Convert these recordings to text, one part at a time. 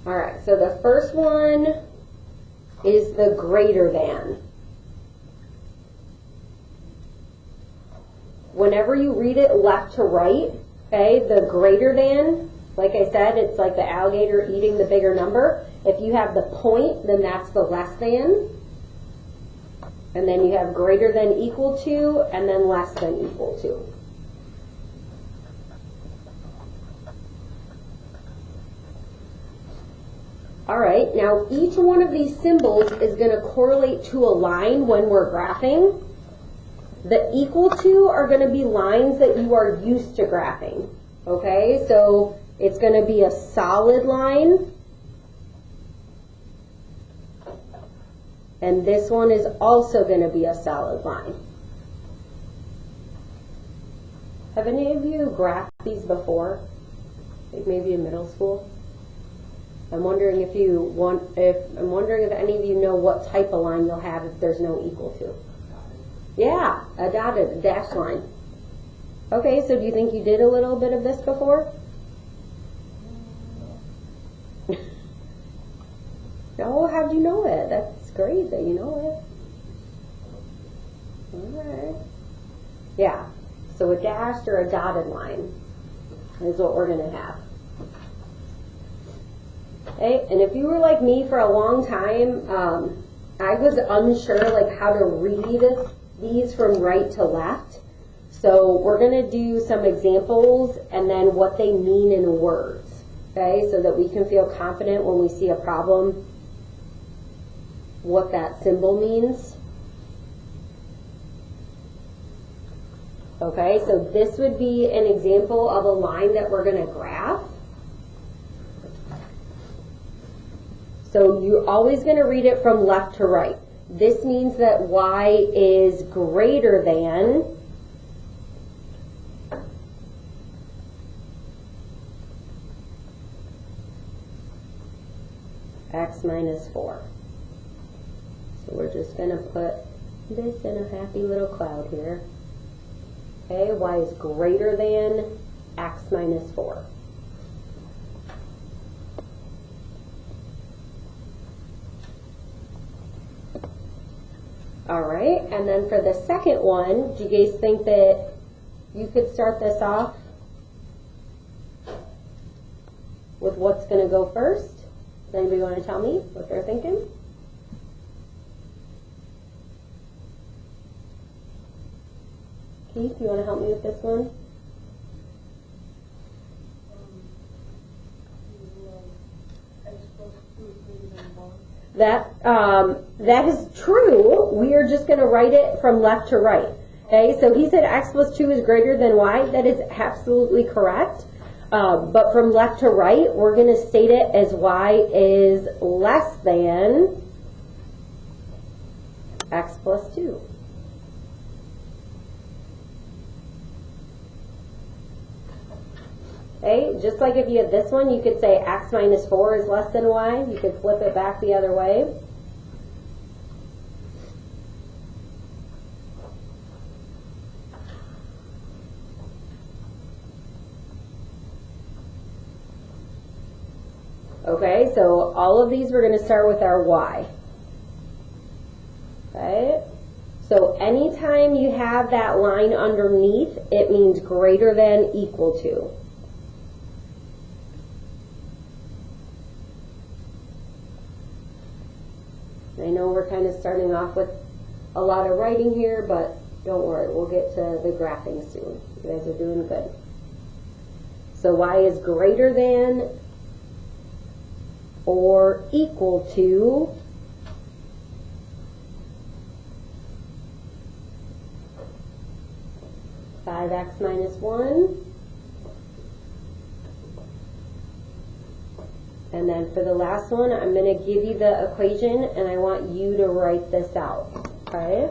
All right, so the first one is the greater than. Whenever you read it left to right, okay, the greater than, like I said, it's like the alligator eating the bigger number. If you have the point, then that's the less than. And then you have greater than equal to, and then less than equal to. All right, now each one of these symbols is going to correlate to a line when we're graphing. The equal to are going to be lines that you are used to graphing. Okay, so it's going to be a solid line. And this one is also going to be a solid line. Have any of you graphed these before? Like maybe in middle school? I'm wondering if any of you know what type of line you'll have if there's no equal to. Yeah, a dotted, a dashed line. Okay, so do you think you did a little bit of this before? No, how'd you know it? That's great that you know it. Alright. Yeah, so a dashed or a dotted line is what we're going to have. Okay, and if you were like me for a long time, I was unsure like how to read these from right to left. So we're going to do some examples and then what they mean in words, okay, so that we can feel confident when we see a problem what that symbol means. Okay, so this would be an example of a line that we're going to graph. So you're always going to read it from left to right. This means that y is greater than x minus 4. So we're just going to put this in a happy little cloud here. Okay, y is greater than x minus 4. All right, and then for the second one, do you guys think that you could start this off with what's going to go first? Does anybody want to tell me what they're thinking? Keith, you want to help me with this one? That is true. We are just going to write it from left to right. Okay, so he said x plus 2 is greater than y. That is absolutely correct. But from left to right, we're going to state it as y is less than x plus 2. Okay, just like if you had this one, you could say x minus 4 is less than y. You could flip it back the other way. Okay, so all of these we're going to start with our y. Okay, so anytime you have that line underneath, it means greater than, equal to. I know we're kind of starting off with a lot of writing here, but don't worry, we'll get to the graphing soon. You guys are doing good. So y is greater than or equal to 5x minus 1. And then for the last one, I'm going to give you the equation, and I want you to write this out. Okay?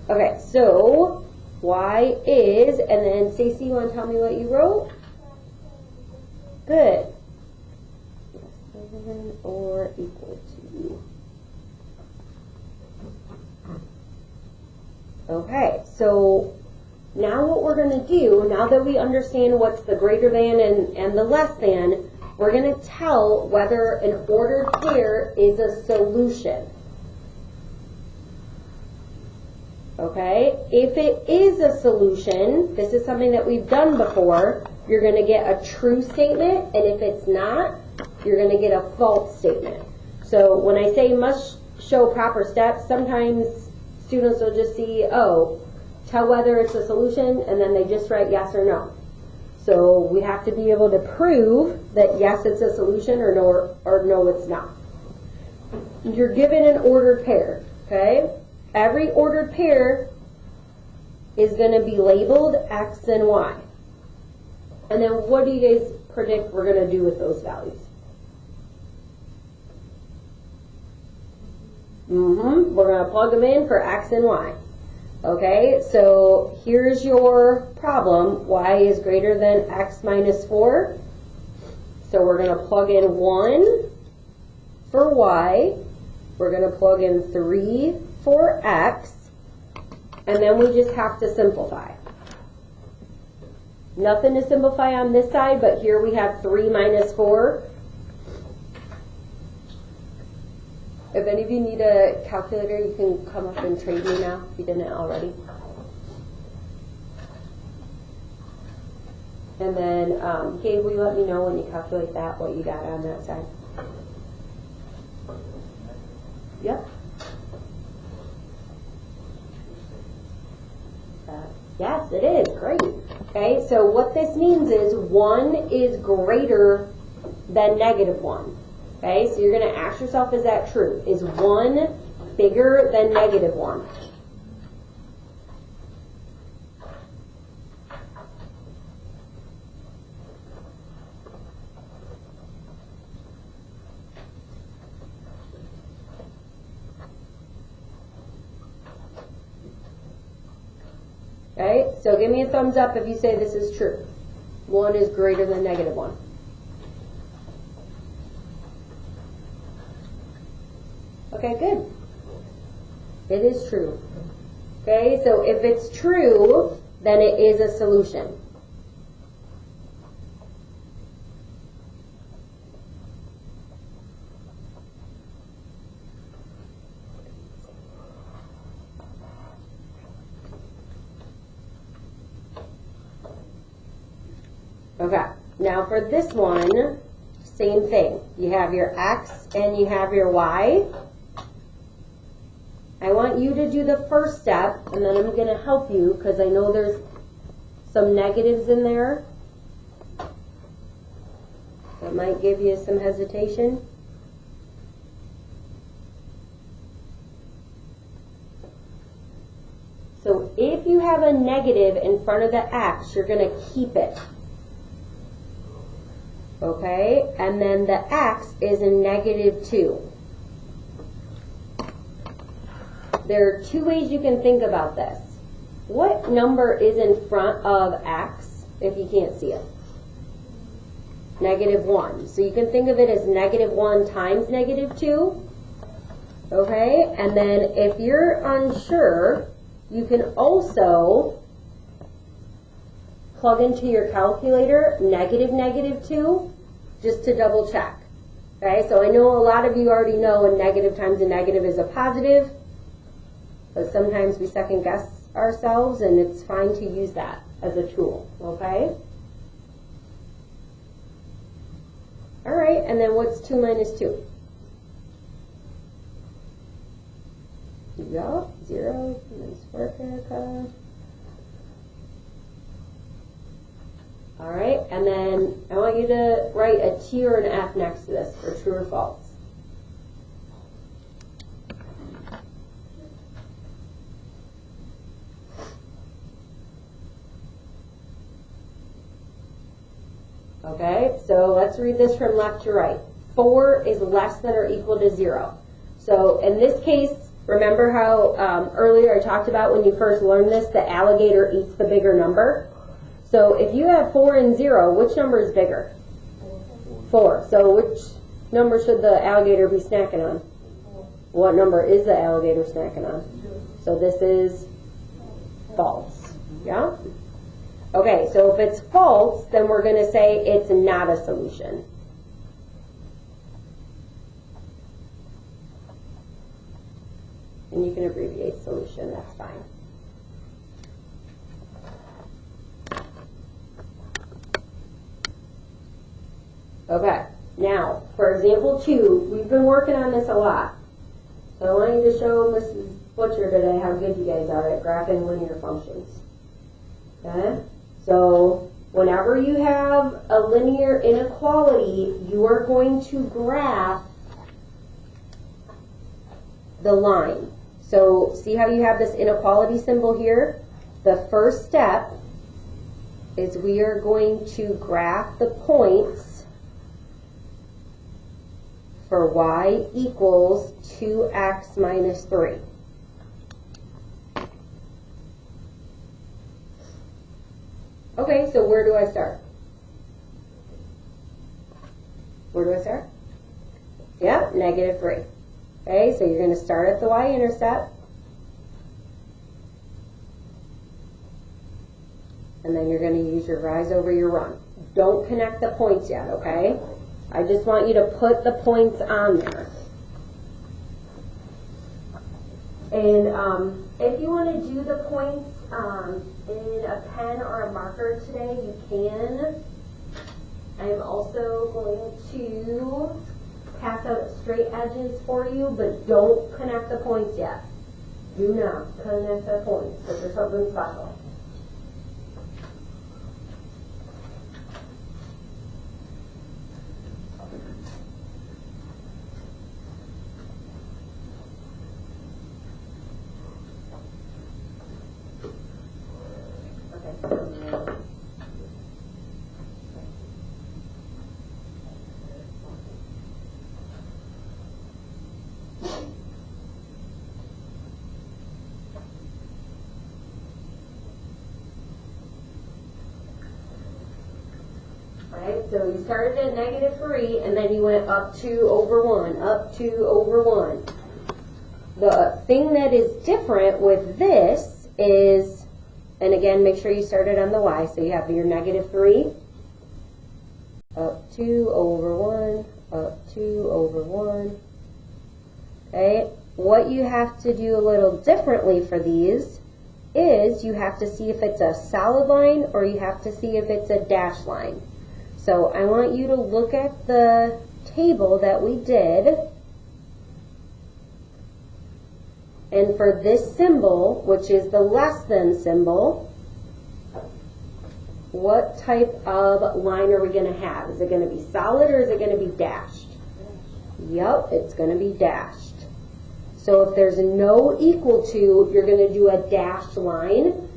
Okay, so y is, and then Stacey, you want to tell me what you wrote? Good. than or equal to. Okay, so now what we're going to do, now that we understand what's the greater than and the less than, we're going to tell whether an ordered pair is a solution. Okay, if it is a solution, this is something that we've done before, you're going to get a true statement, and if it's not, you're going to get a false statement. So when I say must show proper steps, sometimes students will just see, oh, tell whether it's a solution, and then they just write yes or no. So we have to be able to prove that yes, it's a solution, or no, it's not. You're given an ordered pair, okay? Every ordered pair is going to be labeled X and Y. And then what do you guys predict we're going to do with those values? We're going to plug them in for X and Y. Okay, so here's your problem. Y is greater than X minus 4. So we're going to plug in 1 for Y. We're going to plug in 3 for X. And then we just have to simplify. Nothing to simplify on this side, but here we have 3 minus 4. If any of you need a calculator, you can come up and trade me now if you didn't already. And then, Gabe, will you let me know when you calculate that, what you got on that side? Yep. Yes, it is. Great. Okay, so what this means is 1 is greater than negative 1. Okay, so you're going to ask yourself, is that true? Is 1 bigger than negative 1? Okay, so give me a thumbs up if you say this is true. 1 is greater than negative 1. Okay, good. It is true. Okay, so if it's true, then it is a solution. Okay, now for this one, same thing. You have your X and you have your Y. I want you to do the first step, and then I'm going to help you because I know there's some negatives in there that might give you some hesitation. So if you have a negative in front of the X, you're going to keep it. Okay? And then the X is a negative 2. There are 2 ways you can think about this. What number is in front of X if you can't see it? Negative 1. So you can think of it as negative 1 times negative 2. Okay? And then if you're unsure, you can also plug into your calculator negative 2 just to double check. Okay? So I know a lot of you already know a negative times a negative is a positive. But sometimes we second guess ourselves, and it's fine to use that as a tool, okay? All right, and then what's 2 minus 2? Yeah, 0, nice work, Erica. All right, and then I want you to write a T or an F next to this for true or false. Okay, so let's read this from left to right. 4 is less than or equal to 0. So in this case, remember how earlier I talked about when you first learned this, the alligator eats the bigger number? So if you have 4 and 0, which number is bigger? 4. So which number should the alligator be snacking on? What number is the alligator snacking on? So this is false. Yeah? Okay, so if it's false, then we're going to say it's not a solution. And you can abbreviate solution, that's fine. Okay, now, for example 2, we've been working on this a lot. So I want you to show Mrs. Butcher today how good you guys are at graphing linear functions. Okay? So whenever you have a linear inequality, you are going to graph the line. So see how you have this inequality symbol here? The first step is we are going to graph the points for y equals 2x minus 3. Okay, so where do I start? Where do I start? Yeah, negative 3. Okay, so you're going to start at the y-intercept. And then you're going to use your rise over your run. Don't connect the points yet, okay? I just want you to put the points on there. And if you want to do the points in a pen or a marker today, you can. I'm also going to pass out straight edges for you, but don't connect the points yet. Do not connect the points, because there's something special. So you started at negative 3, and then you went up 2 over 1, up 2 over 1. The thing that is different with this is, and again, make sure you started on the y, so you have your negative 3, up 2 over 1, up 2 over 1. Okay, what you have to do a little differently for these is you have to see if it's a solid line or you have to see if it's a dashed line. So I want you to look at the table that we did. And for this symbol, which is the less than symbol, what type of line are we going to have? Is it going to be solid or is it going to be dashed? Yep, it's going to be dashed. So if there's no equal to, you're going to do a dashed line.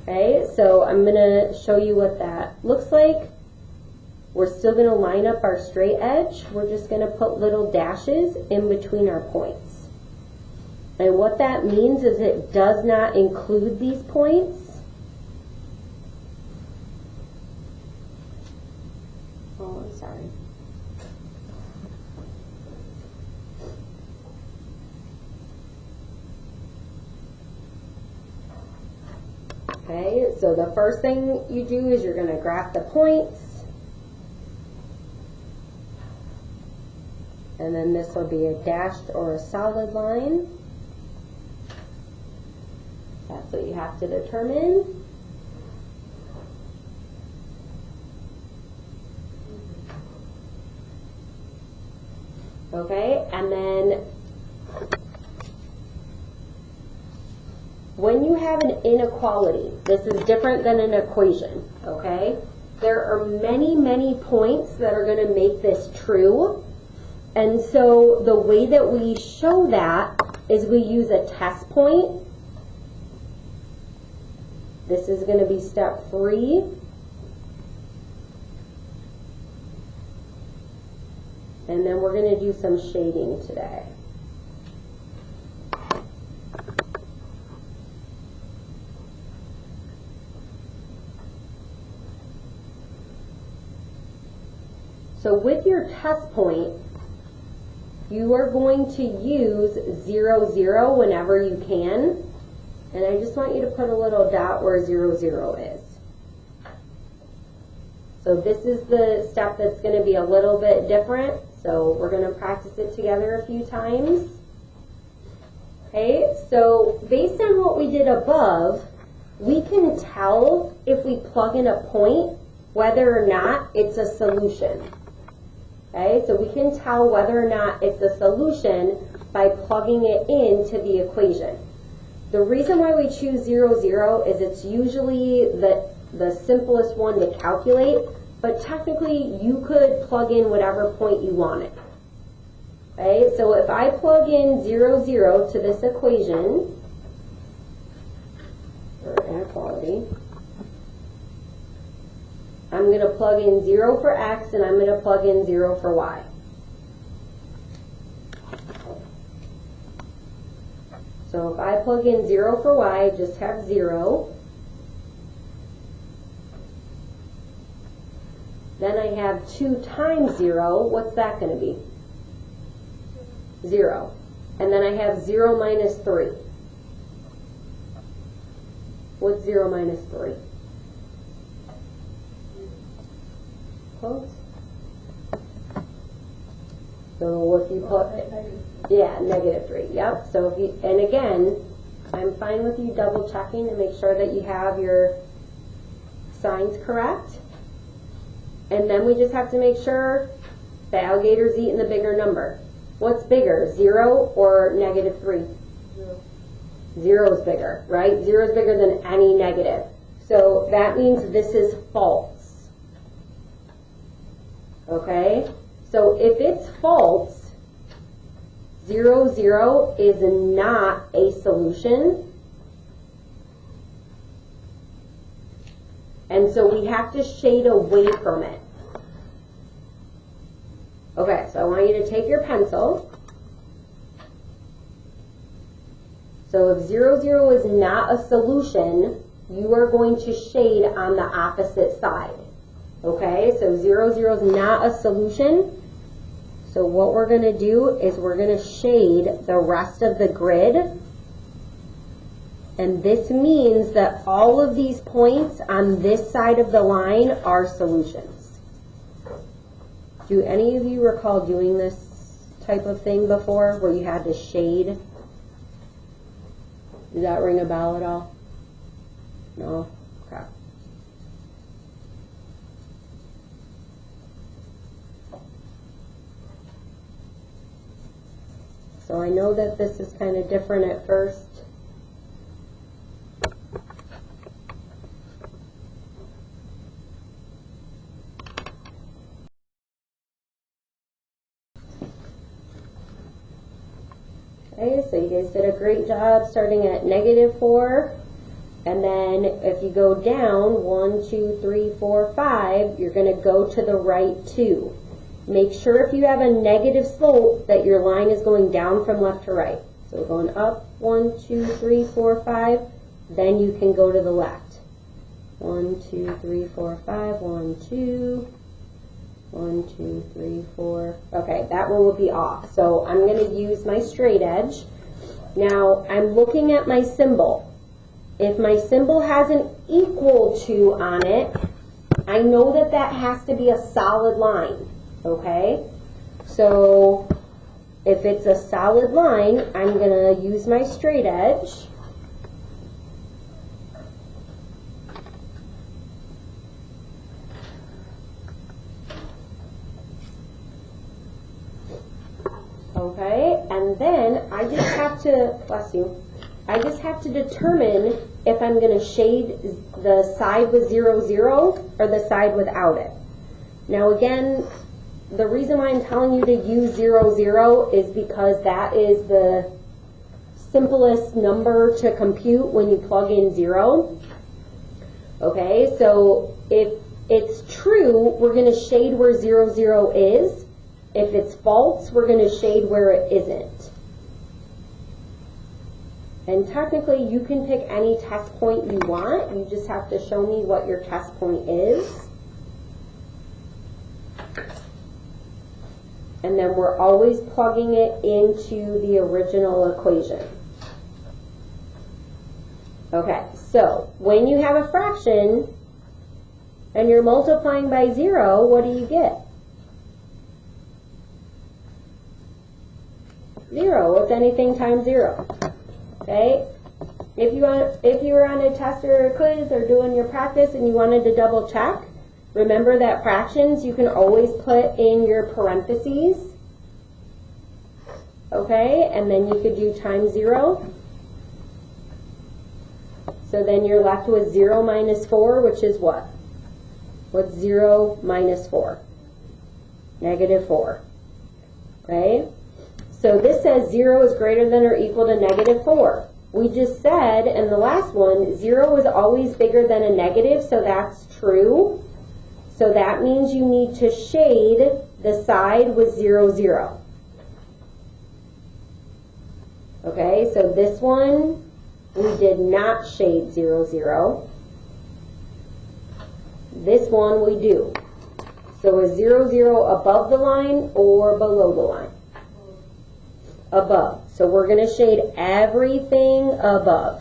Okay, so I'm going to show you what that looks like. We're still going to line up our straight edge. We're just going to put little dashes in between our points. And what that means is it does not include these points. Oh, I'm sorry. Okay, so the first thing you do is you're going to graph the points. And then this will be a dashed or a solid line. That's what you have to determine. Okay, and then when you have an inequality, this is different than an equation, okay? There are many, many points that are going to make this true. And so the way that we show that is we use a test point. This is going to be step 3. And then we're going to do some shading today. So with your test point, you are going to use 0, 0 whenever you can. And I just want you to put a little dot where 0, 0 is. So this is the step that's going to be a little bit different. So we're going to practice it together a few times. Okay, so based on what we did above, we can tell if we plug in a point whether or not it's a solution. Okay, so we can tell whether or not it's a solution by plugging it into the equation. The reason why we choose 0, 0 is it's usually the simplest one to calculate, but technically you could plug in whatever point you wanted. Okay, so if I plug in 0, 0 to this equation, or inequality, I'm going to plug in 0 for x and I'm going to plug in 0 for y. So if I plug in 0 for y, just have 0. Then I have 2 times 0. What's that going to be? 0. And then I have 0 minus 3. What's 0 minus 3? Close. So if you put, yeah, negative 3, yep. So if you, and again, I'm fine with you double checking to make sure that you have your signs correct. And then we just have to make sure the alligator's eating the bigger number. What's bigger, 0 or negative 3? 0. 0 is bigger, right? 0 is bigger than any negative. So that means this is false. Okay? So if it's false, 0, 0 is not a solution. And so we have to shade away from it. Okay, so I want you to take your pencil. So if 0, 0 is not a solution, you are going to shade on the opposite side. Okay, so 0, 0 is not a solution. So what we're going to do is we're going to shade the rest of the grid. And this means that all of these points on this side of the line are solutions. Do any of you recall doing this type of thing before, where you had to shade? Does that ring a bell at all? No? Okay. So I know that this is kind of different at first. Okay, so you guys did a great job starting at negative 4. And then if you go down 1, 2, 3, 4, 5, you're going to go to the right 2. Make sure if you have a negative slope that your line is going down from left to right. So we're going up 1, 2, 3, 4, 5. Then you can go to the left. 1, 2, 3, 4, 5. 1, 2. 1, 2, 3, 4. Okay, that one will be off. So I'm going to use my straight edge. Now I'm looking at my symbol. If my symbol has an equal to on it, I know that that has to be a solid line. Okay? So if it's a solid line, I'm going to use my straight edge. Okay, and then I just have to, bless you, I just have to determine if I'm going to shade the side with 0, 0 or the side without it. Now again, the reason why I'm telling you to use 0, 0 is because that is the simplest number to compute when you plug in 0. Okay, so if it's true, we're going to shade where 0, 0 is. If it's false, we're going to shade where it isn't. And technically, you can pick any test point you want. You just have to show me what your test point is. and then we're always plugging it into the original equation. Okay, so when you have a fraction and you're multiplying by 0, what do you get? 0. What's anything times 0? Okay? If you were on a test or a quiz or doing your practice and you wanted to double check, remember that fractions you can always put in your parentheses. Okay? And then you could do times 0. So then you're left with 0 minus 4, which is what? What's 0 minus 4? Negative 4. Okay? So this says 0 is greater than or equal to negative 4. We just said in the last one, 0 is always bigger than a negative, so that's true. So that means you need to shade the side with 0, 0. Okay, so this one, we did not shade 0, 0. This one we do. So is 0, 0 above the line or below the line? Above. So we're going to shade everything above.